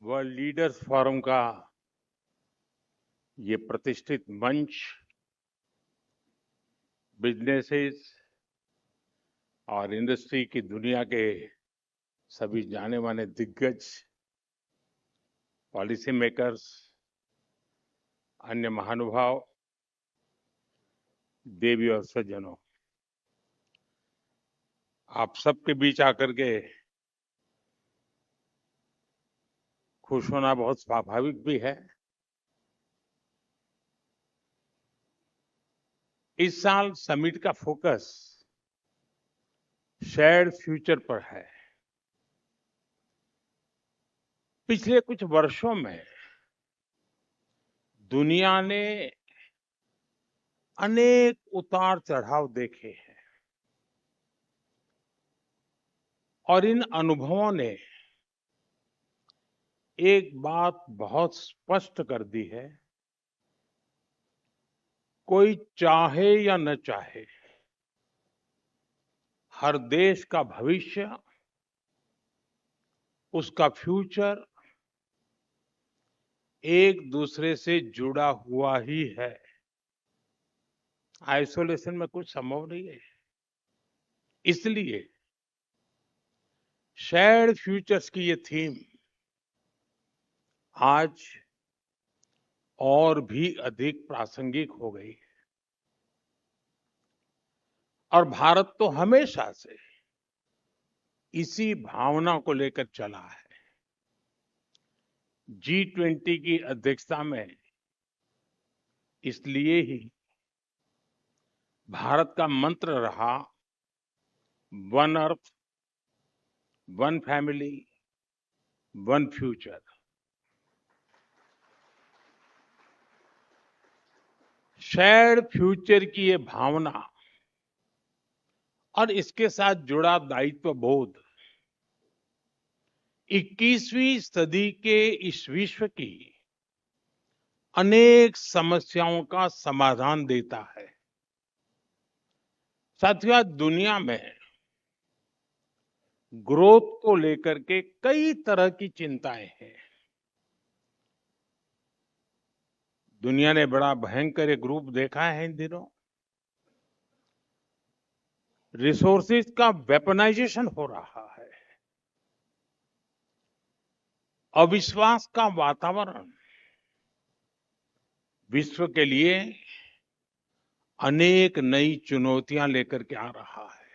World leaders forum का ये प्रतिष्ठित मंच बिजनेसेस और इंडस्ट्री की दुनिया के सभी जाने माने दिग्गज पॉलिसी मेकर्स, अन्य महानुभाव, देवी और सज्जनों, आप सबके बीच आकर के खुश होना बहुत स्वाभाविक भी है। इस साल समिट का फोकस शेयर्ड फ्यूचर पर है। पिछले कुछ वर्षों में दुनिया ने अनेक उतार चढ़ाव देखे हैं और इन अनुभवों ने एक बात बहुत स्पष्ट कर दी है, कोई चाहे या न चाहे, हर देश का भविष्य, उसका फ्यूचर एक दूसरे से जुड़ा हुआ ही है। आइसोलेशन में कुछ संभव नहीं है। इसलिए शेयर्ड फ्यूचर्स की ये थीम आज और भी अधिक प्रासंगिक हो गई है। और भारत तो हमेशा से इसी भावना को लेकर चला है। G20 की अध्यक्षता में इसलिए ही भारत का मंत्र रहा, one earth, one family, one future. Shared future की ये भावना और इसके साथ जुड़ा दायित्व बोध 21वीं सदी के इस विश्व की अनेक समस्याओं का समाधान देता है। साथियों, आज दुनिया में ग्रोथ को लेकर के कई तरह की चिंताएं हैं। दुनिया ने बड़ा भयंकर एक रूप देखा है इन दिनों। रिसोर्सेज का वेपनाइजेशन हो रहा है। अविश्वास का वातावरण विश्व के लिए अनेक नई चुनौतियां लेकर के आ रहा है।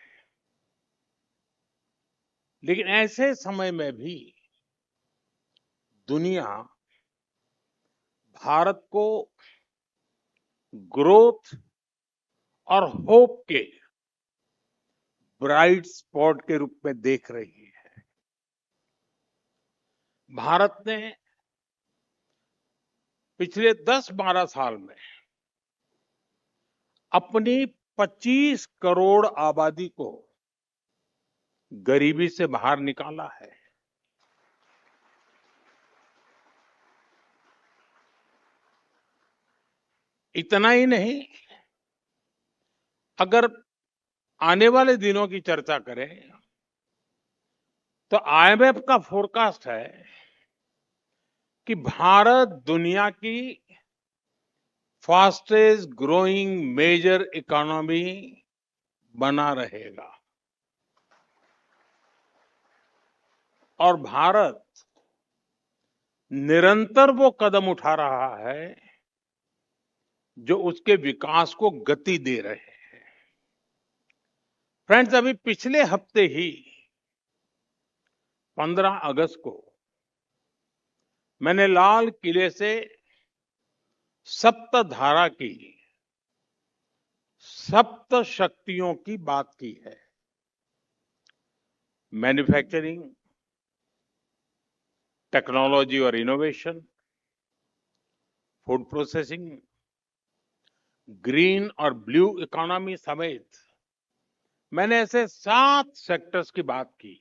लेकिन ऐसे समय में भी दुनिया भारत को ग्रोथ और होप के ब्राइट स्पॉट के रूप में देख रही है। भारत ने पिछले 10-12 साल में अपनी 25 करोड़ आबादी को गरीबी से बाहर निकाला है। इतना ही नहीं, अगर आने वाले दिनों की चर्चा करें तो IMF का फोरकास्ट है कि भारत दुनिया की फास्टेस्ट ग्रोइंग मेजर इकोनॉमी बना रहेगा। और भारत निरंतर वो कदम उठा रहा है जो उसके विकास को गति दे रहे हैं। फ्रेंड्स, अभी पिछले हफ्ते ही 15 अगस्त को मैंने लाल किले से सप्तधारा की सप्त शक्तियों की बात की है। मैन्युफैक्चरिंग, टेक्नोलॉजी और इनोवेशन, फूड प्रोसेसिंग, ग्रीन और ब्लू इकोनॉमी समेत मैंने ऐसे 7 सेक्टर्स की बात की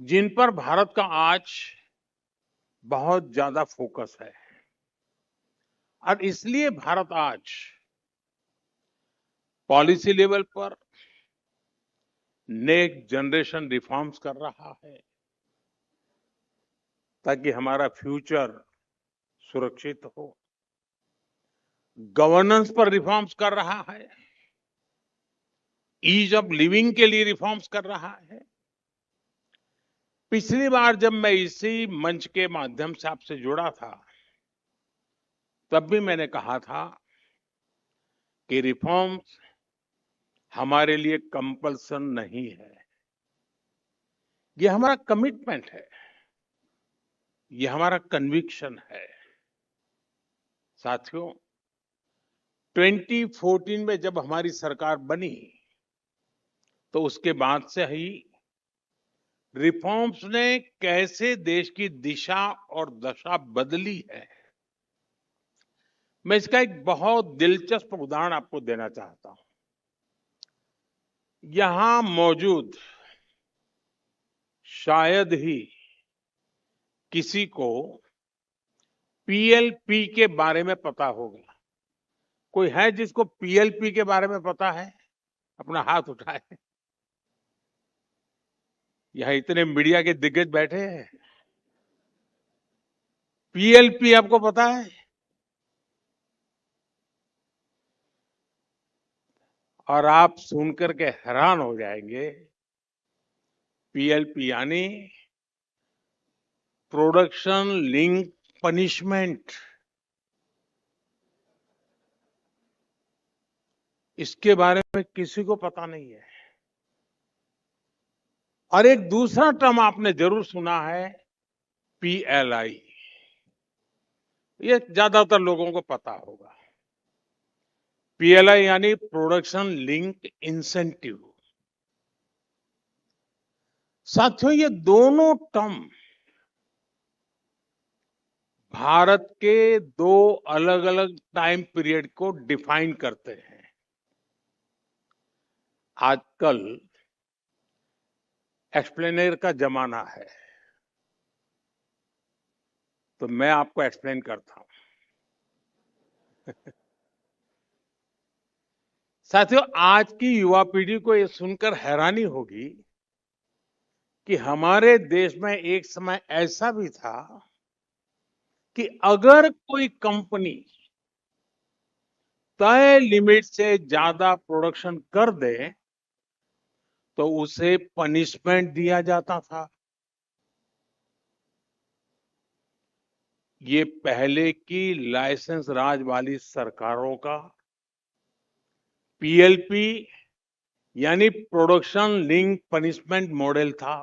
जिन पर भारत का आज बहुत ज्यादा फोकस है। और इसलिए भारत आज पॉलिसी लेवल पर नेक्स्ट जनरेशन रिफॉर्म्स कर रहा है। ताकि हमारा फ्यूचर सुरक्षित हो। गवर्नेंस पर रिफॉर्म्स कर रहा है, ईज ऑफ लिविंग के लिए रिफॉर्म्स कर रहा है। पिछली बार जब मैं इसी मंच के माध्यम से आपसे जुड़ा था, तब भी मैंने कहा था कि रिफॉर्म्स हमारे लिए कंपल्सन नहीं है, ये हमारा कमिटमेंट है, ये हमारा कन्विक्शन है। साथियों, 2014 में जब हमारी सरकार बनी, तो उसके बाद से ही रिफॉर्म्स ने कैसे देश की दिशा और दशा बदली है। मैं इसका एक बहुत दिलचस्प उदाहरण आपको देना चाहता हूं। यहां मौजूद शायद ही किसी को पीएलपी के बारे में पता होगा। कोई है जिसको पीएलपी के बारे में पता है? अपना हाथ उठाए। यहां इतने मीडिया के दिग्गज बैठे हैं। पीएलपी आपको पता है? और आप सुनकर के हैरान हो जाएंगे। पीएलपी यानी प्रोडक्शन लिंक पनिशमेंट। इसके बारे में किसी को पता नहीं है। और एक दूसरा टर्म आपने जरूर सुना है, पीएलआई। ये ज्यादातर लोगों को पता होगा। पीएलआई यानी प्रोडक्शन लिंक इंसेंटिव। साथियों, ये दोनों टर्म भारत के दो अलग अलग टाइम पीरियड को डिफाइन करते हैं। आजकल एक्सप्लेनर का जमाना है, तो मैं आपको एक्सप्लेन करता हूं। साथियों, आज की युवा पीढ़ी को ये सुनकर हैरानी होगी कि हमारे देश में एक समय ऐसा भी था कि अगर कोई कंपनी तय लिमिट से ज्यादा प्रोडक्शन कर दे, तो उसे पनिशमेंट दिया जाता था। ये पहले की लाइसेंस राज वाली सरकारों का पीएलपी यानी प्रोडक्शन लिंक पनिशमेंट मॉडल था।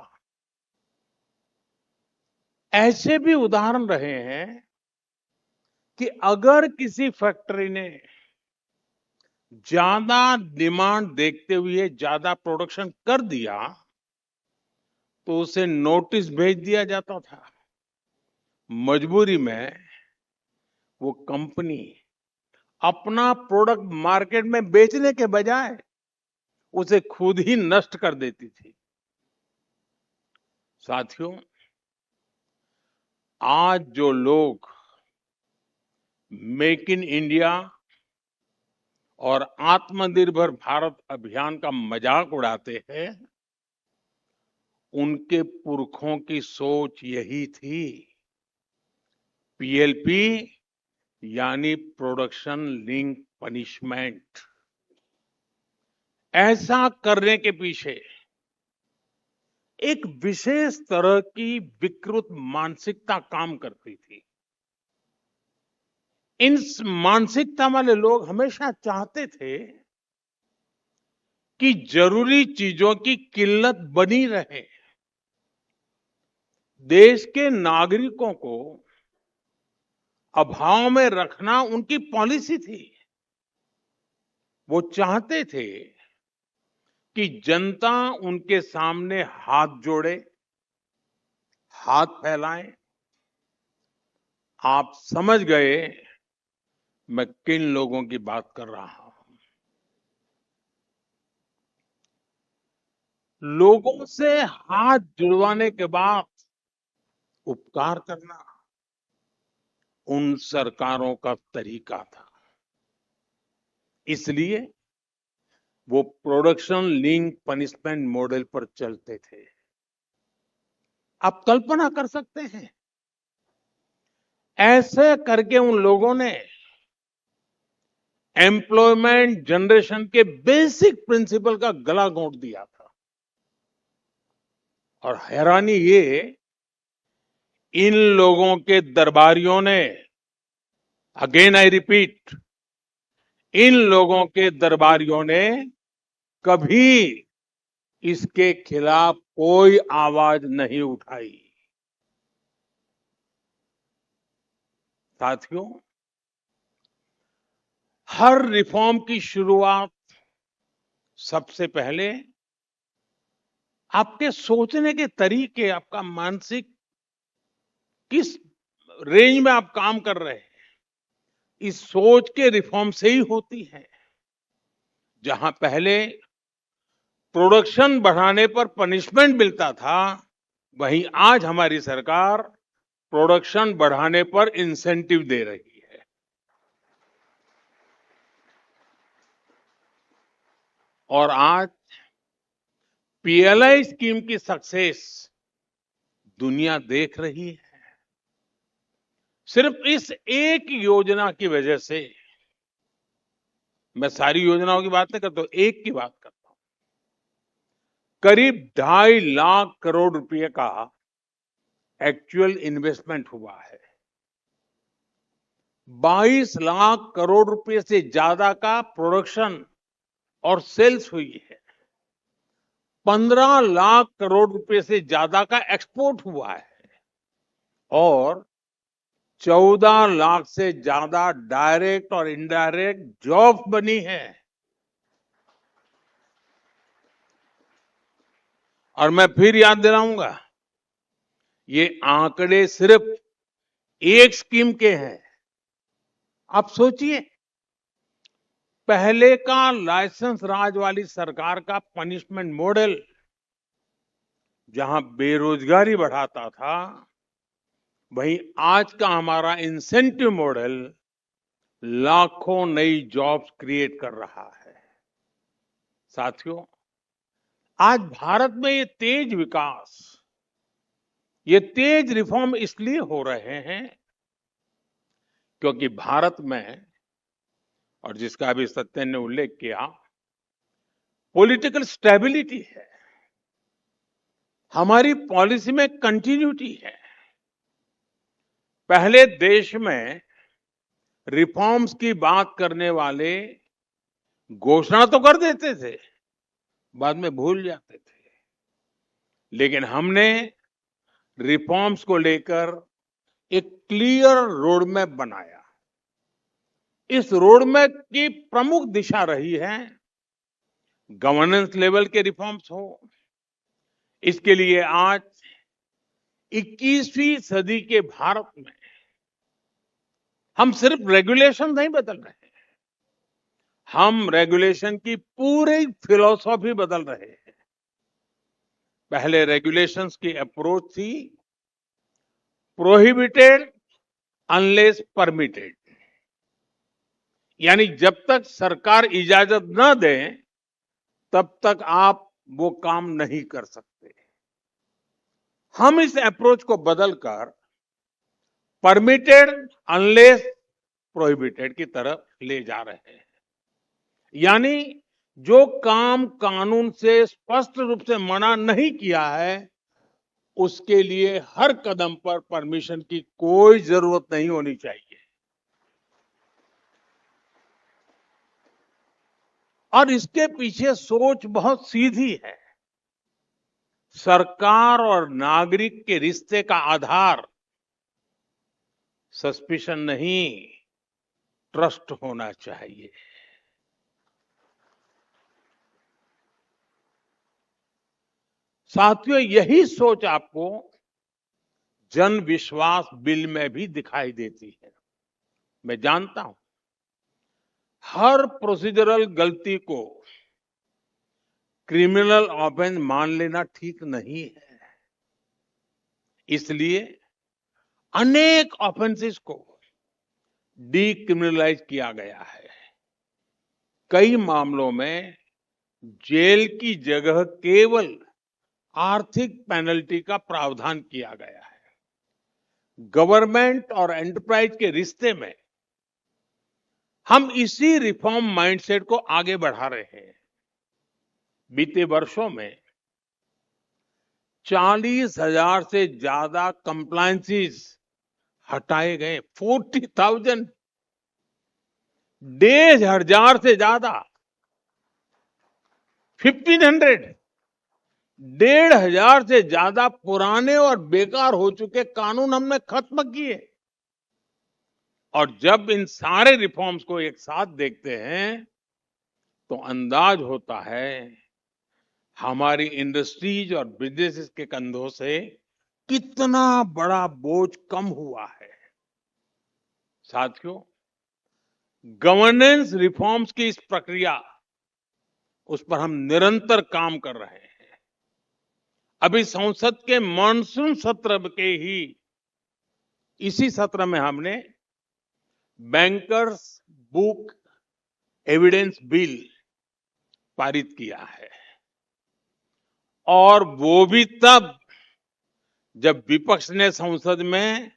ऐसे भी उदाहरण रहे हैं कि अगर किसी फैक्ट्री ने ज्यादा डिमांड देखते हुए ज्यादा प्रोडक्शन कर दिया, तो उसे नोटिस भेज दिया जाता था। मजबूरी में वो कंपनी अपना प्रोडक्ट मार्केट में बेचने के बजाय उसे खुद ही नष्ट कर देती थी। साथियों, आज जो लोग मेक इन इंडिया और आत्मनिर्भर भारत अभियान का मजाक उड़ाते हैं, उनके पुरखों की सोच यही थी। पीएलपी यानी प्रोडक्शन लिंक पनिशमेंट। ऐसा करने के पीछे एक विशेष तरह की विकृत मानसिकता काम करती थी। इन मानसिकता वाले लोग हमेशा चाहते थे कि जरूरी चीजों की किल्लत बनी रहे। देश के नागरिकों को अभाव में रखना उनकी पॉलिसी थी। वो चाहते थे कि जनता उनके सामने हाथ जोड़े, हाथ फैलाए। आप समझ गए मैं किन लोगों की बात कर रहा हूं। लोगों से हाथ जुड़वाने के बाद उपकार करना उन सरकारों का तरीका था। इसलिए वो प्रोडक्शन लिंक पनिशमेंट मॉडल पर चलते थे। आप कल्पना कर सकते हैं ऐसे करके उन लोगों ने एम्प्लॉयमेंट जनरेशन के बेसिक प्रिंसिपल का गला घोंट दिया था। और हैरानी ये, इन लोगों के दरबारियों ने, अगेन आई रिपीट, इन लोगों के दरबारियों ने कभी इसके खिलाफ कोई आवाज नहीं उठाई। साथियों, हर रिफॉर्म की शुरुआत सबसे पहले आपके सोचने के तरीके, आपका मानसिक किस रेंज में आप काम कर रहे हैं, इस सोच के रिफॉर्म से ही होती है। जहां पहले प्रोडक्शन बढ़ाने पर पनिशमेंट मिलता था, वहीं आज हमारी सरकार प्रोडक्शन बढ़ाने पर इंसेंटिव दे रही है। और आज पीएलआई स्कीम की सक्सेस दुनिया देख रही है। सिर्फ इस एक योजना की वजह से, मैं सारी योजनाओं की बात नहीं करता हूं, एक की बात करता हूं, करीब 2.5 लाख करोड़ रुपए का एक्चुअल इन्वेस्टमेंट हुआ है। 22 लाख करोड़ रुपए से ज्यादा का प्रोडक्शन और सेल्स हुई है। 15 लाख करोड़ रुपए से ज्यादा का एक्सपोर्ट हुआ है और 14 लाख से ज्यादा डायरेक्ट और इनडायरेक्ट जॉब बनी है। और मैं फिर याद दिलाऊंगा, ये आंकड़े सिर्फ एक स्कीम के हैं। आप सोचिए, पहले का लाइसेंस राज वाली सरकार का पनिशमेंट मॉडल जहां बेरोजगारी बढ़ाता था, वहीं आज का हमारा इंसेंटिव मॉडल लाखों नई जॉब्स क्रिएट कर रहा है। साथियों, आज भारत में ये तेज विकास, ये तेज रिफॉर्म इसलिए हो रहे हैं क्योंकि भारत में, और जिसका अभी सत्यन ने उल्लेख किया, पॉलिटिकल स्टेबिलिटी है, हमारी पॉलिसी में कंटिन्यूटी है। पहले देश में रिफॉर्म्स की बात करने वाले घोषणा तो कर देते थे, बाद में भूल जाते थे। लेकिन हमने रिफॉर्म्स को लेकर एक क्लियर रोड मैप बनाया। इस रोड मैप की प्रमुख दिशा रही है गवर्नेंस लेवल के रिफॉर्म्स हो। इसके लिए आज 21वीं सदी के भारत में हम सिर्फ रेगुलेशन नहीं बदल रहे हैं, हम रेगुलेशन की पूरी फिलॉसफी बदल रहे हैं। पहले रेगुलेशंस की अप्रोच थी प्रोहिबिटेड अनलेस परमिटेड, यानी जब तक सरकार इजाजत न दे तब तक आप वो काम नहीं कर सकते। हम इस अप्रोच को बदलकर परमिटेड अनलेस प्रोहिबिटेड की तरफ ले जा रहे हैं। यानी जो काम कानून से स्पष्ट रूप से मना नहीं किया है, उसके लिए हर कदम पर परमिशन की कोई जरूरत नहीं होनी चाहिए। और इसके पीछे सोच बहुत सीधी है। सरकार और नागरिक के रिश्ते का आधार सस्पिशन नहीं, ट्रस्ट होना चाहिए। साथियों, यही सोच आपको जन विश्वास बिल में भी दिखाई देती है। मैं जानता हूं, हर प्रोसीजरल गलती को क्रिमिनल ऑफेंस मान लेना ठीक नहीं है। इसलिए अनेक ऑफेंसेस को डीक्रिमिनलाइज किया गया है। कई मामलों में जेल की जगह केवल आर्थिक पेनल्टी का प्रावधान किया गया है। गवर्नमेंट और एंटरप्राइज के रिश्ते में हम इसी रिफॉर्म माइंडसेट को आगे बढ़ा रहे हैं। बीते वर्षों में 40,000 से ज्यादा कंप्लायंसेस हटाए गए। 40,000, 1,500 से ज्यादा, 1,500, 1,500 से ज्यादा पुराने और बेकार हो चुके कानून हमने खत्म किए। और जब इन सारे रिफॉर्म्स को एक साथ देखते हैं तो अंदाज होता है हमारी इंडस्ट्रीज और बिजनेसेस के कंधों से कितना बड़ा बोझ कम हुआ है। साथियों, गवर्नेंस रिफॉर्म्स की इस प्रक्रिया, उस पर हम निरंतर काम कर रहे हैं। अभी संसद के मानसून सत्र के ही इसी सत्र में हमने बैंकर्स बुक एविडेंस बिल पारित किया है, और वो भी तब जब विपक्ष ने संसद में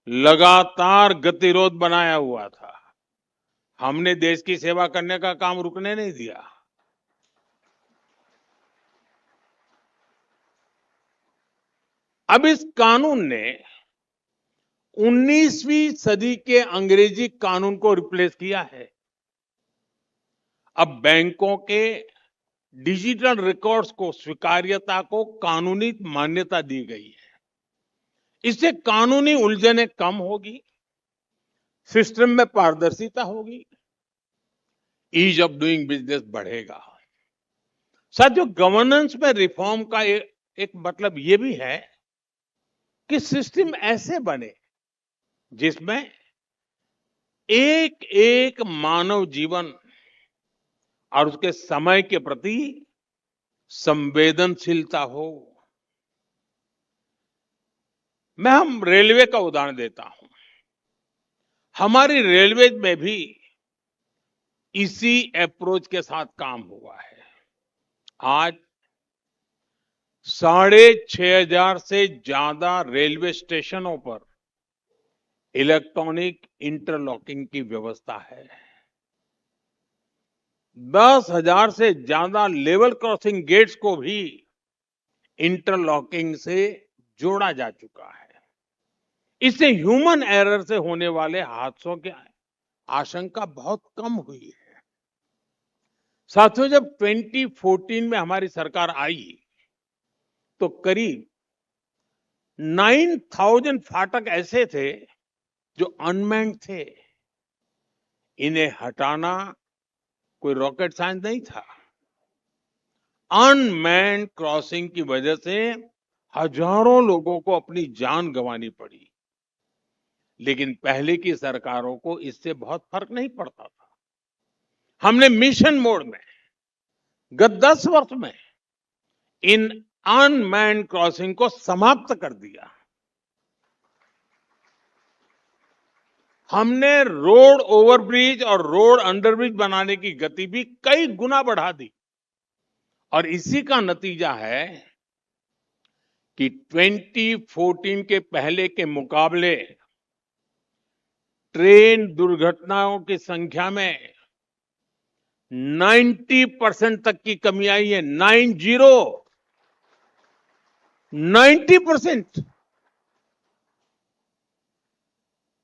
लगातार गतिरोध बनाया हुआ था। हमने देश की सेवा करने का काम रुकने नहीं दिया। अब इस कानून ने 19वीं सदी के अंग्रेजी कानून को रिप्लेस किया है। अब बैंकों के डिजिटल रिकॉर्ड्स को स्वीकार्यता को कानूनी मान्यता दी गई है। इससे कानूनी उलझनें कम होगी, सिस्टम में पारदर्शिता होगी, ईज ऑफ डूइंग बिजनेस बढ़ेगा। साथियों, गवर्नेंस में रिफॉर्म का एक मतलब ये भी है कि सिस्टम ऐसे बने जिसमें एक एक मानव जीवन और उसके समय के प्रति संवेदनशीलता हो। हम रेलवे का उदाहरण देता हूं। हमारी रेलवे में भी इसी अप्रोच के साथ काम हुआ है। आज 6,500 से ज्यादा रेलवे स्टेशनों पर इलेक्ट्रॉनिक इंटरलॉकिंग की व्यवस्था है। 10,000 से ज्यादा लेवल क्रॉसिंग गेट्स को भी इंटरलॉकिंग से जोड़ा जा चुका है। इससे ह्यूमन एरर से होने वाले हादसों की आशंका बहुत कम हुई है। साथियों, जब 2014 में हमारी सरकार आई तो करीब 9,000 फाटक ऐसे थे जो अनमैन्ड थे। इन्हें हटाना कोई रॉकेट साइंस नहीं था। अनमैन्ड क्रॉसिंग की वजह से हजारों लोगों को अपनी जान गंवानी पड़ी, लेकिन पहले की सरकारों को इससे बहुत फर्क नहीं पड़ता था। हमने मिशन मोड में गत 10 वर्ष में इन अनमैन्ड क्रॉसिंग को समाप्त कर दिया। हमने रोड ओवरब्रिज और रोड अंडरब्रिज बनाने की गति भी कई गुना बढ़ा दी, और इसी का नतीजा है कि 2014 के पहले के मुकाबले ट्रेन दुर्घटनाओं की संख्या में 90% तक की कमी आई है। 90%।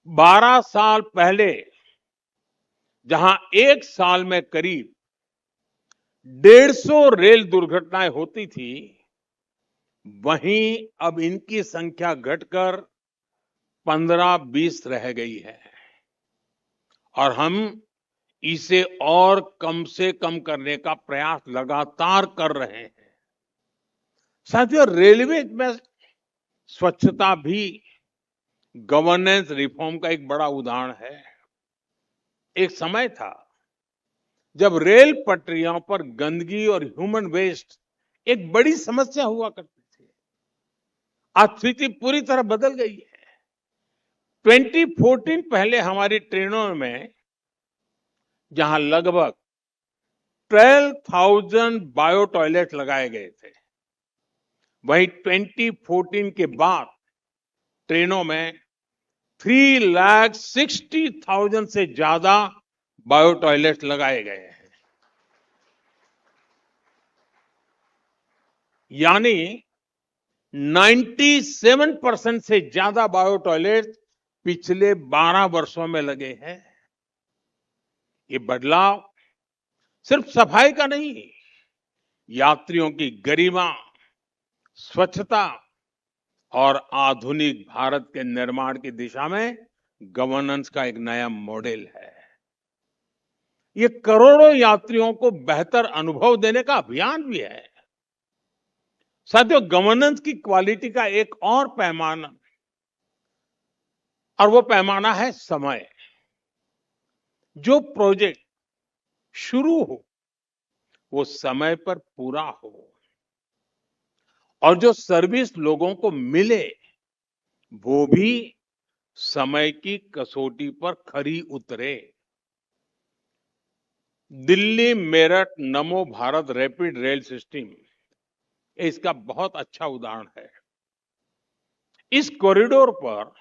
12 साल पहले जहां एक साल में करीब 150 रेल दुर्घटनाएं होती थी, वहीं अब इनकी संख्या घटकर 15-20 रह गई है, और हम इसे और कम से कम करने का प्रयास लगातार कर रहे हैं। साथियों, रेलवे में स्वच्छता भी गवर्नेंस रिफॉर्म का एक बड़ा उदाहरण है। एक समय था जब रेल पटरियों पर गंदगी और ह्यूमन वेस्ट एक बड़ी समस्या हुआ करती थी। आज स्थिति पूरी तरह बदल गई है। 2014 पहले हमारी ट्रेनों में जहां लगभग 12,000 बायो टॉयलेट लगाए गए थे, वहीं 2014 के बाद ट्रेनों में 3,60,000 से ज्यादा बायो टॉयलेट लगाए गए हैं। यानी 97% से ज्यादा बायो टॉयलेट पिछले 12 वर्षों में लगे हैं। ये बदलाव सिर्फ सफाई का नहीं, यात्रियों की गरिमा, स्वच्छता और आधुनिक भारत के निर्माण की दिशा में गवर्नेंस का एक नया मॉडल है। ये करोड़ों यात्रियों को बेहतर अनुभव देने का अभियान भी है। साथियों, गवर्नेंस की क्वालिटी का एक और पैमाना, और वो पैमाना है समय। जो प्रोजेक्ट शुरू हो वो समय पर पूरा हो, और जो सर्विस लोगों को मिले वो भी समय की कसौटी पर खरी उतरे। दिल्ली मेरठ नमो भारत रैपिड रेल सिस्टम इसका बहुत अच्छा उदाहरण है। इस कॉरिडोर पर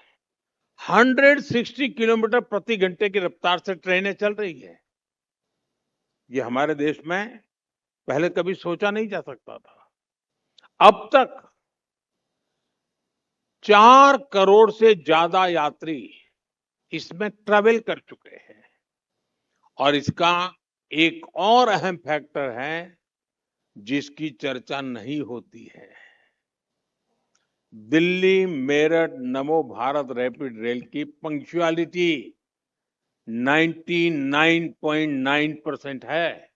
160 किलोमीटर प्रति घंटे की रफ्तार से ट्रेनें चल रही है। ये हमारे देश में पहले कभी सोचा नहीं जा सकता था। अब तक 4 करोड़ से ज्यादा यात्री इसमें ट्रैवल कर चुके हैं। और इसका एक और अहम फैक्टर है जिसकी चर्चा नहीं होती है। दिल्ली मेरठ नमो भारत रैपिड रेल की पंक्चुअलिटी 99.9% है।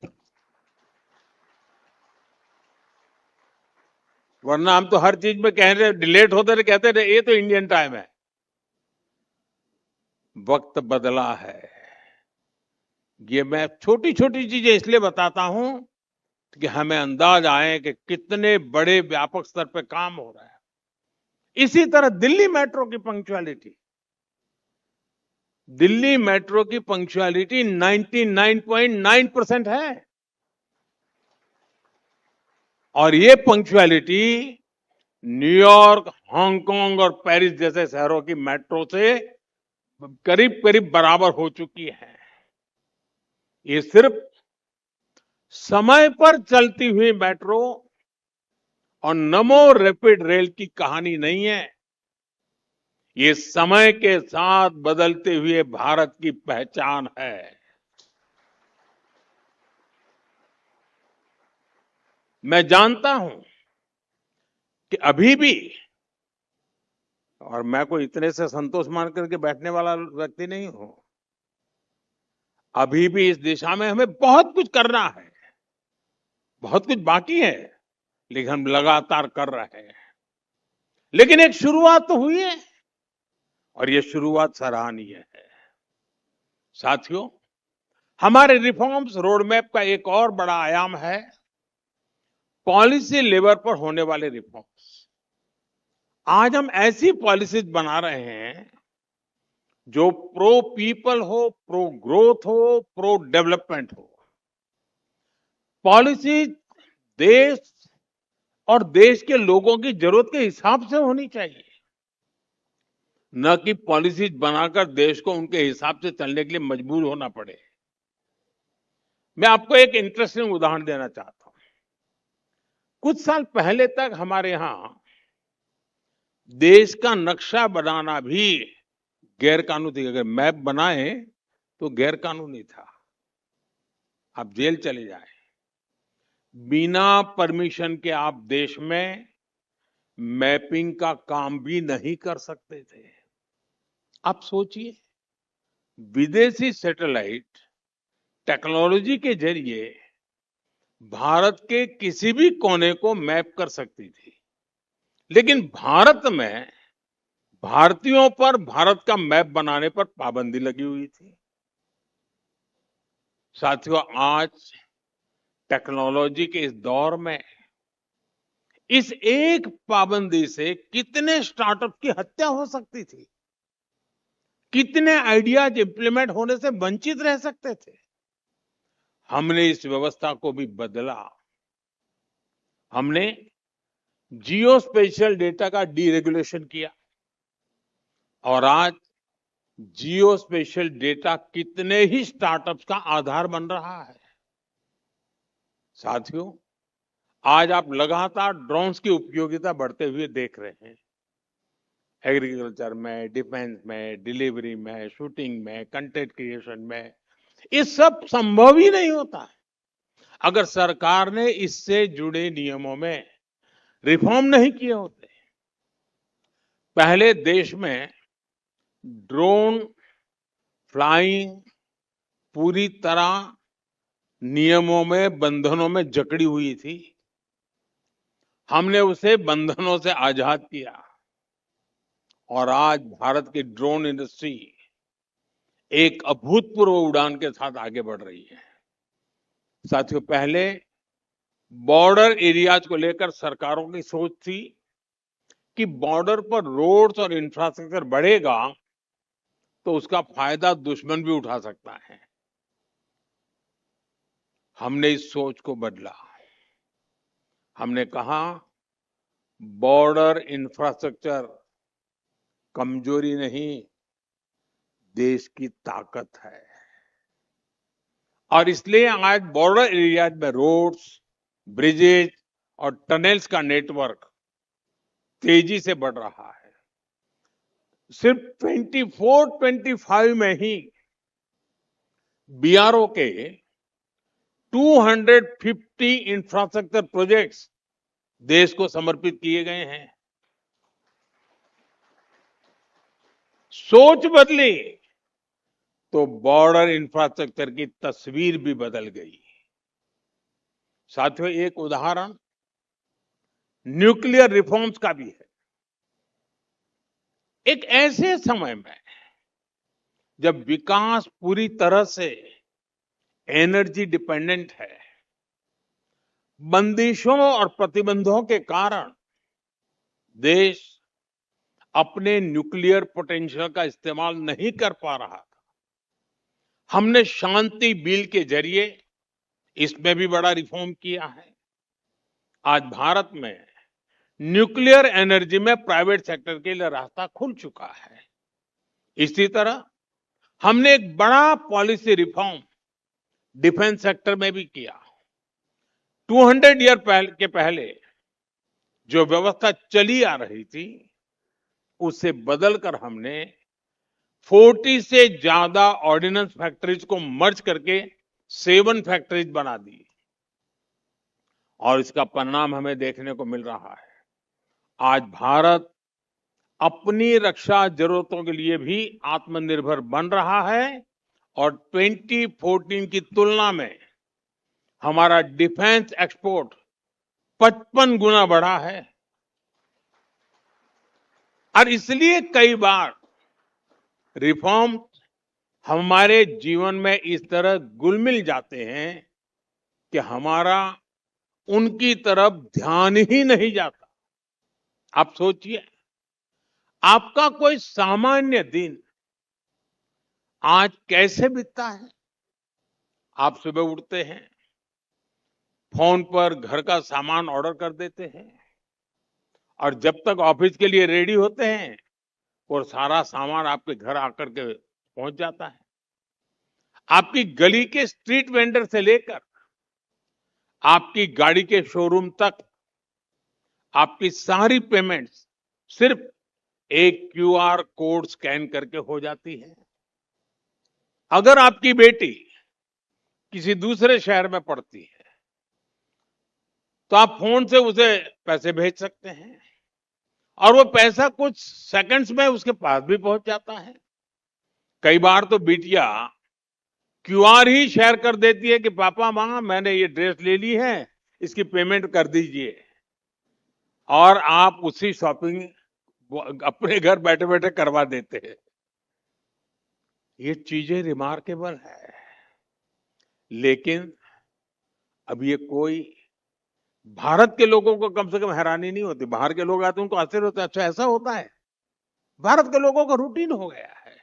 वरना हम तो हर चीज में कह रहे, डिलेट होते रहे, कहते रहे ये तो इंडियन टाइम है। वक्त बदला है। ये मैं छोटी छोटी चीजें इसलिए बताता हूं कि हमें अंदाज आए कि कितने बड़े व्यापक स्तर पे काम हो रहा है। इसी तरह दिल्ली मेट्रो की पंक्चुअलिटी 99.9% है। और ये पंक्चुअलिटी न्यूयॉर्क, हांगकांग और पेरिस जैसे शहरों की मेट्रो से करीब करीब बराबर हो चुकी है। ये सिर्फ समय पर चलती हुई मेट्रो और नमो रैपिड रेल की कहानी नहीं है। ये समय के साथ बदलते हुए भारत की पहचान है। मैं जानता हूं कि अभी भी, और मैं कोई इतने से संतोष मान करके बैठने वाला व्यक्ति नहीं हूं, अभी भी इस दिशा में हमें बहुत कुछ करना है, बहुत कुछ बाकी है, लेकिन हम लगातार कर रहे हैं। लेकिन एक शुरुआत तो हुई है, और ये शुरुआत सराहनीय है। साथियों, हमारे रिफॉर्म्स रोडमैप का एक और बड़ा आयाम है पॉलिसी लेवल पर होने वाले रिफॉर्म्स। आज हम ऐसी पॉलिसीज बना रहे हैं जो प्रो पीपल हो, प्रो ग्रोथ हो, प्रो डेवलपमेंट हो। पॉलिसी देश और देश के लोगों की जरूरत के हिसाब से होनी चाहिए, न कि पॉलिसीज बनाकर देश को उनके हिसाब से चलने के लिए मजबूर होना पड़े। मैं आपको एक इंटरेस्टिंग उदाहरण देना चाहता हूं। कुछ साल पहले तक हमारे यहां देश का नक्शा बनाना भी गैर कानूनी, अगर मैप बनाए तो गैर कानूनी था। आप जेल चले जाए, बिना परमिशन के आप देश में मैपिंग का काम भी नहीं कर सकते थे। आप सोचिए, विदेशी सैटेलाइट टेक्नोलॉजी के जरिए भारत के किसी भी कोने को मैप कर सकती थी, लेकिन भारत में भारतीयों पर भारत का मैप बनाने पर पाबंदी लगी हुई थी। साथियों, आज टेक्नोलॉजी के इस दौर में इस एक पाबंदी से कितने स्टार्टअप की हत्या हो सकती थी, कितने आइडियाज इंप्लीमेंट होने से वंचित रह सकते थे। हमने इस व्यवस्था को भी बदला। हमने जियो स्पेशियल डेटा का डीरेगुलेशन किया, और आज जियो स्पेशियल डेटा कितने ही स्टार्टअप्स का आधार बन रहा है। साथियों, आज आप लगातार ड्रोन्स की उपयोगिता बढ़ते हुए देख रहे हैं। एग्रीकल्चर में, डिफेंस में, डिलीवरी में, शूटिंग में, कंटेंट क्रिएशन में, ये सब संभव ही नहीं होता है अगर सरकार ने इससे जुड़े नियमों में रिफॉर्म नहीं किए होते। पहले देश में ड्रोन फ्लाइंग पूरी तरह नियमों में, बंधनों में जकड़ी हुई थी। हमने उसे बंधनों से आजाद किया और आज भारत की ड्रोन इंडस्ट्री एक अभूतपूर्व उड़ान के साथ आगे बढ़ रही है। साथियों, पहले बॉर्डर एरियाज को लेकर सरकारों की सोच थी कि बॉर्डर पर रोड्स और इंफ्रास्ट्रक्चर बढ़ेगा तो उसका फायदा दुश्मन भी उठा सकता है। हमने इस सोच को बदला। हमने कहा बॉर्डर इंफ्रास्ट्रक्चर कमजोरी नहीं, देश की ताकत है। और इसलिए आज बॉर्डर एरियाज में रोड्स, ब्रिजेज और टनल्स का नेटवर्क तेजी से बढ़ रहा है। सिर्फ 24-25 में ही बीआरओ के 250 इंफ्रास्ट्रक्चर प्रोजेक्ट्स देश को समर्पित किए गए हैं। सोच बदली तो बॉर्डर इंफ्रास्ट्रक्चर की तस्वीर भी बदल गई। साथियों, एक उदाहरण न्यूक्लियर रिफॉर्म्स का भी है। एक ऐसे समय में जब विकास पूरी तरह से एनर्जी डिपेंडेंट है, बंदिशों और प्रतिबंधों के कारण देश अपने न्यूक्लियर पोटेंशियल का इस्तेमाल नहीं कर पा रहा था। हमने शांति बिल के जरिए इसमें भी बड़ा रिफॉर्म किया है। आज भारत में न्यूक्लियर एनर्जी में प्राइवेट सेक्टर के लिए रास्ता खुल चुका है। इसी तरह हमने एक बड़ा पॉलिसी रिफॉर्म डिफेंस सेक्टर में भी किया। 200 ईयर के पहले जो व्यवस्था चली आ रही थी, उसे बदलकर हमने 40 से ज्यादा ऑर्डिनेंस फैक्ट्रीज को मर्ज करके 7 फैक्ट्रीज बना दी और इसका परिणाम हमें देखने को मिल रहा है। आज भारत अपनी रक्षा जरूरतों के लिए भी आत्मनिर्भर बन रहा है और 2014 की तुलना में हमारा डिफेंस एक्सपोर्ट 55 गुना बढ़ा है। और इसलिए कई बार रिफॉर्म हमारे जीवन में इस तरह घुल-मिल जाते हैं कि हमारा उनकी तरफ ध्यान ही नहीं जाता। आप सोचिए, आपका कोई सामान्य दिन आज कैसे बीतता है? आप सुबह उठते हैं, फोन पर घर का सामान ऑर्डर कर देते हैं और जब तक ऑफिस के लिए रेडी होते हैं, वो सारा सामान आपके घर आकर के पहुंच जाता है। आपकी गली के स्ट्रीट वेंडर से लेकर आपकी गाड़ी के शोरूम तक आपकी सारी पेमेंट्स सिर्फ एक क्यूआर कोड स्कैन करके हो जाती है। अगर आपकी बेटी किसी दूसरे शहर में पढ़ती है तो आप फोन से उसे पैसे भेज सकते हैं और वो पैसा कुछ सेकंड्स में उसके पास भी पहुंच जाता है। कई बार तो बिटिया क्यूआर ही शेयर कर देती है कि पापा माँ मैंने ये ड्रेस ले ली है, इसकी पेमेंट कर दीजिए और आप उसी शॉपिंग अपने घर बैठे बैठे करवा देते हैं। ये चीजें रिमार्केबल है, लेकिन अब ये कोई भारत के लोगों को कम से कम हैरानी नहीं होती। बाहर के लोग आते हैं उनको आश्चर्य होता है, अच्छा ऐसा होता है? भारत के लोगों का रूटीन हो गया है।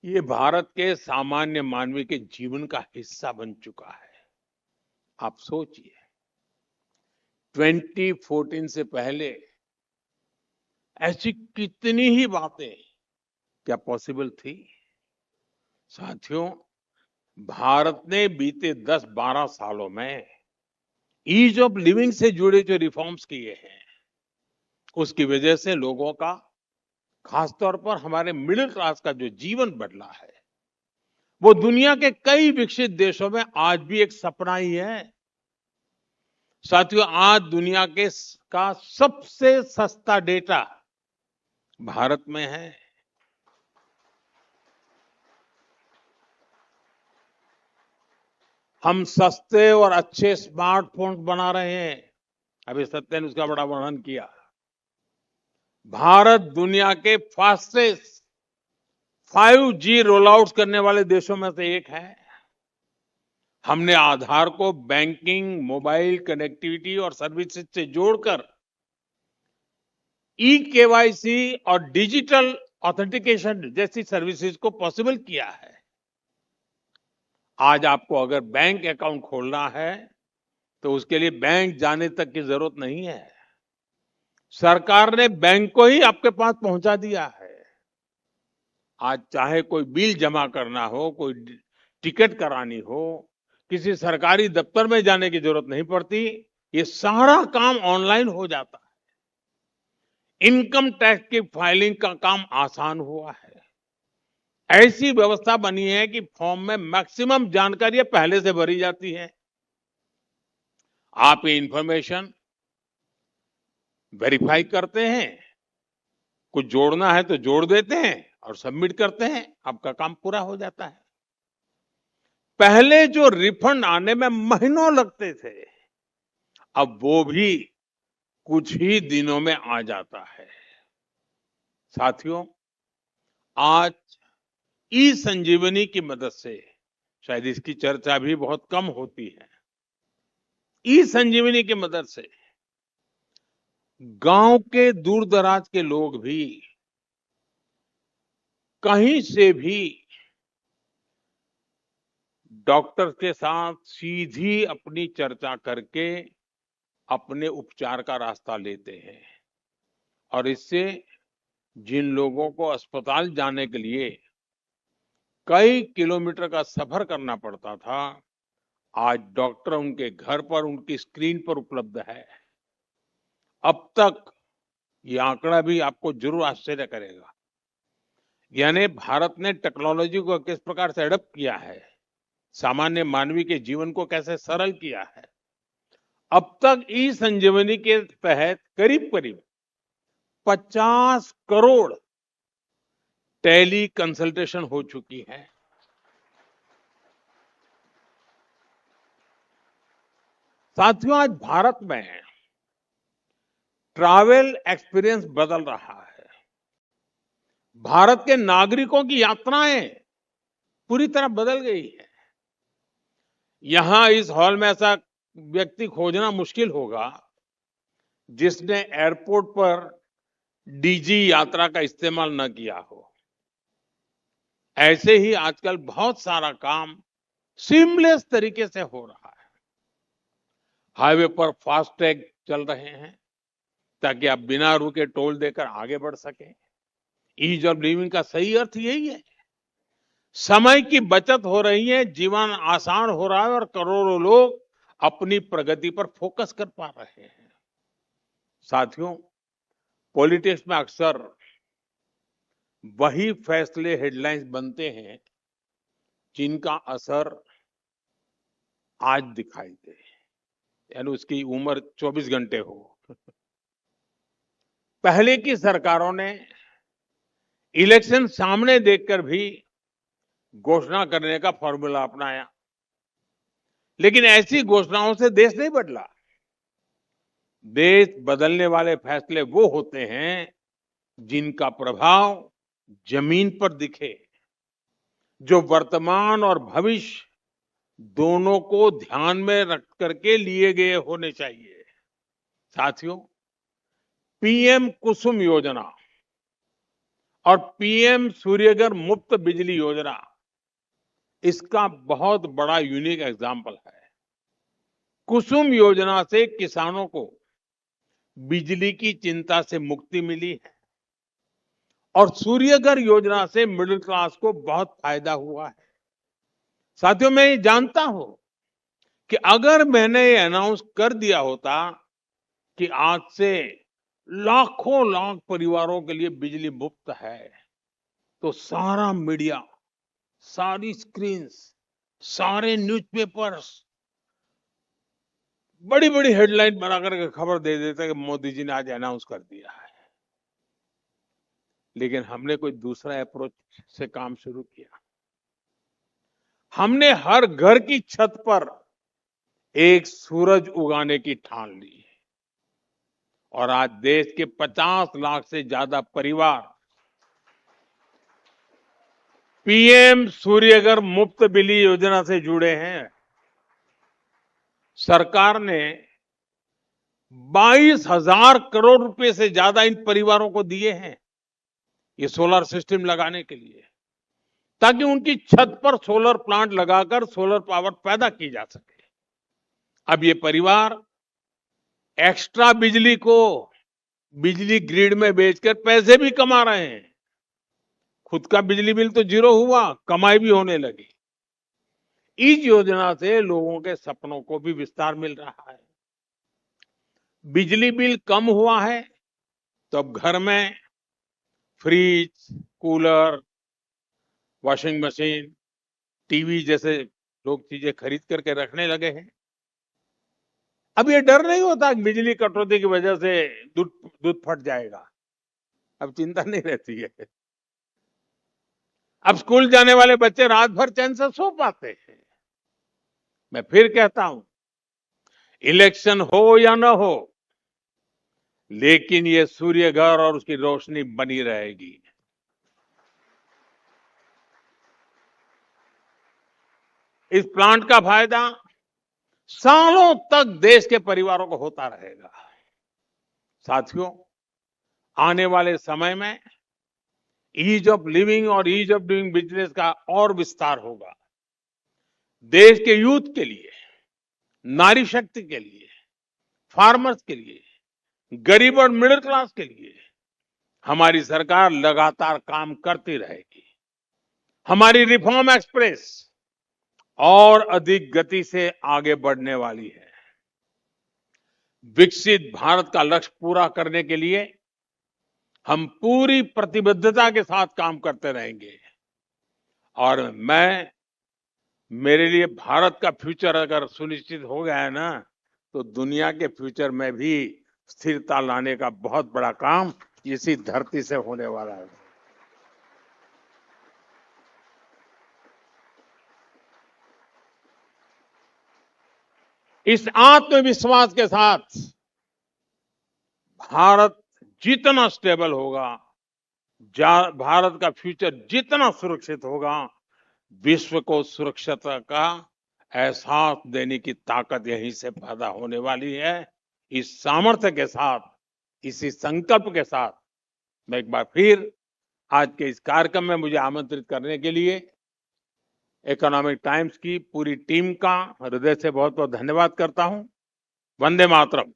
ये भारत के सामान्य मानवी के जीवन का हिस्सा बन चुका है। आप सोचिए, 2014 से पहले ऐसी कितनी ही बातें क्या पॉसिबल थी? साथियों, भारत ने बीते 10-12 सालों में ईज ऑफ लिविंग से जुड़े जो रिफॉर्म्स किए हैं, उसकी वजह से लोगों का, खासतौर पर हमारे मिडिल क्लास का जो जीवन बदला है, वो दुनिया के कई विकसित देशों में आज भी एक सपना ही है। साथियों, आज दुनिया का सबसे सस्ता डेटा भारत में है। हम सस्ते और अच्छे स्मार्टफोन बना रहे हैं। अभी सत्य ने उसका बड़ा वर्णन किया। भारत दुनिया के फास्टेस्ट 5G रोल आउट करने वाले देशों में से एक है। हमने आधार को बैंकिंग, मोबाइल कनेक्टिविटी और सर्विसेज से जोड़कर ई-केवाईसी और डिजिटल ऑथेंटिकेशन जैसी सर्विसेज को पॉसिबल किया है। आज आपको अगर बैंक अकाउंट खोलना है, तो उसके लिए बैंक जाने तक की जरूरत नहीं है। सरकार ने बैंक को ही आपके पास पहुंचा दिया है। आज चाहे कोई बिल जमा करना हो, कोई टिकट करानी हो, किसी सरकारी दफ्तर में जाने की जरूरत नहीं पड़ती। ये सारा काम ऑनलाइन हो जाता है। इनकम टैक्स की फाइलिंग का काम आसान हुआ है। ऐसी व्यवस्था बनी है कि फॉर्म में मैक्सिमम जानकारियां पहले से भरी जाती है। आप ये इंफॉर्मेशन वेरीफाई करते हैं, कुछ जोड़ना है तो जोड़ देते हैं और सबमिट करते हैं, आपका काम पूरा हो जाता है। पहले जो रिफंड आने में महीनों लगते थे, अब वो भी कुछ ही दिनों में आ जाता है। साथियों, आज ई संजीवनी की मदद से, शायद इसकी चर्चा भी बहुत कम होती है, ई संजीवनी की मदद से गांव के दूर दराज के लोग भी कहीं से भी डॉक्टर के साथ सीधी अपनी चर्चा करके अपने उपचार का रास्ता लेते हैं। और इससे जिन लोगों को अस्पताल जाने के लिए कई किलोमीटर का सफर करना पड़ता था, आज डॉक्टर उनके घर पर, उनकी स्क्रीन पर उपलब्ध है। अब तक ये आंकड़ा भी आपको जरूर आश्चर्य करेगा। यानी भारत ने टेक्नोलॉजी को किस प्रकार से एडप्ट किया है, सामान्य मानवी के जीवन को कैसे सरल किया है। अब तक ई संजीवनी के तहत करीब करीब 50 करोड़ टेली कंसल्टेशन हो चुकी है। साथियों, आज भारत में ट्रैवल एक्सपीरियंस बदल रहा है। भारत के नागरिकों की यात्राएं पूरी तरह बदल गई है। यहां इस हॉल में ऐसा व्यक्ति खोजना मुश्किल होगा जिसने एयरपोर्ट पर डीजी यात्रा का इस्तेमाल न किया हो। ऐसे ही आजकल बहुत सारा काम सीमलेस तरीके से हो रहा है। हाईवे पर फास्टैग चल रहे हैं ताकि आप बिना रुके टोल देकर आगे बढ़ सकें। ईज ऑफ लिविंग का सही अर्थ यही है। समय की बचत हो रही है, जीवन आसान हो रहा है और करोड़ों लोग अपनी प्रगति पर फोकस कर पा रहे हैं। साथियों, पॉलिटिक्स में अक्सर वही फैसले हेडलाइंस बनते हैं जिनका असर आज दिखाई दे, यानी उसकी उम्र 24 घंटे हो। पहले की सरकारों ने इलेक्शन सामने देखकर भी घोषणा करने का फॉर्मूला अपनाया, लेकिन ऐसी घोषणाओं से देश नहीं बदला। देश बदलने वाले फैसले वो होते हैं जिनका प्रभाव जमीन पर दिखे, जो वर्तमान और भविष्य दोनों को ध्यान में रख करके लिए गए होने चाहिए। साथियों, पीएम कुसुम योजना और पीएम सूर्यघर मुफ्त बिजली योजना इसका बहुत बड़ा यूनिक एग्जाम्पल है। कुसुम योजना से किसानों को बिजली की चिंता से मुक्ति मिली है और सूर्यघर योजना से मिडिल क्लास को बहुत फायदा हुआ है। साथियों, मैं ये जानता हूं कि अगर मैंने ये अनाउंस कर दिया होता कि आज से लाखों लाख परिवारों के लिए बिजली मुफ्त है, तो सारा मीडिया, सारी स्क्रीन्स, सारे न्यूज़पेपर्स बड़ी-बड़ी हेडलाइन बना करके खबर दे देते कि मोदी जी ने आज अनाउंस कर दिया है। लेकिन हमने कोई दूसरा अप्रोच से काम शुरू किया। हमने हर घर की छत पर एक सूरज उगाने की ठान ली और आज देश के 50 लाख से ज्यादा परिवार पीएम सूर्यघर मुफ्त बिजली योजना से जुड़े हैं। सरकार ने 22,000 करोड़ रुपए से ज्यादा इन परिवारों को दिए हैं ये सोलर सिस्टम लगाने के लिए, ताकि उनकी छत पर सोलर प्लांट लगाकर सोलर पावर पैदा की जा सके। अब ये परिवार एक्स्ट्रा बिजली को बिजली ग्रिड में बेचकर पैसे भी कमा रहे हैं। खुद का बिजली बिल तो जीरो हुआ, कमाई भी होने लगी। इस योजना से लोगों के सपनों को भी विस्तार मिल रहा है। बिजली बिल कम हुआ है तो अब घर में fridge, cooler, washing machine, TV जैसे लोग चीजें खरीद करके रखने लगे हैं। अब ये डर नहीं होता कि बिजली कटौती की वजह से दूध दूध फट जाएगा। अब चिंता नहीं रहती है। अब स्कूल जाने वाले बच्चे रात भर चैन से सो पाते हैं। मैं फिर कहता हूं, इलेक्शन हो या न हो, लेकिन ये सूर्यघर और उसकी रोशनी बनी रहेगी। इस प्लांट का फायदा सालों तक देश के परिवारों को होता रहेगा। साथियों, आने वाले समय में ईज ऑफ लिविंग और ईज ऑफ डूइंग बिजनेस का और विस्तार होगा। देश के यूथ के लिए, नारी शक्ति के लिए, फार्मर्स के लिए, गरीब और मिडिल क्लास के लिए हमारी सरकार लगातार काम करती रहेगी। हमारी रिफॉर्म एक्सप्रेस और अधिक गति से आगे बढ़ने वाली है। विकसित भारत का लक्ष्य पूरा करने के लिए हम पूरी प्रतिबद्धता के साथ काम करते रहेंगे। और मेरे लिए भारत का फ्यूचर अगर सुनिश्चित हो गया है ना, तो दुनिया के फ्यूचर में भी स्थिरता लाने का बहुत बड़ा काम इसी धरती से होने वाला है। इस आत्मविश्वास के साथ भारत जितना स्टेबल होगा, भारत का फ्यूचर जितना सुरक्षित होगा, विश्व को सुरक्षितता का एहसास देने की ताकत यहीं से पैदा होने वाली है। इस सामर्थ्य के साथ, इसी संकल्प के साथ मैं एक बार फिर आज के इस कार्यक्रम में मुझे आमंत्रित करने के लिए इकोनॉमिक टाइम्स की पूरी टीम का हृदय से बहुत बहुत धन्यवाद करता हूं। वंदे मातरम।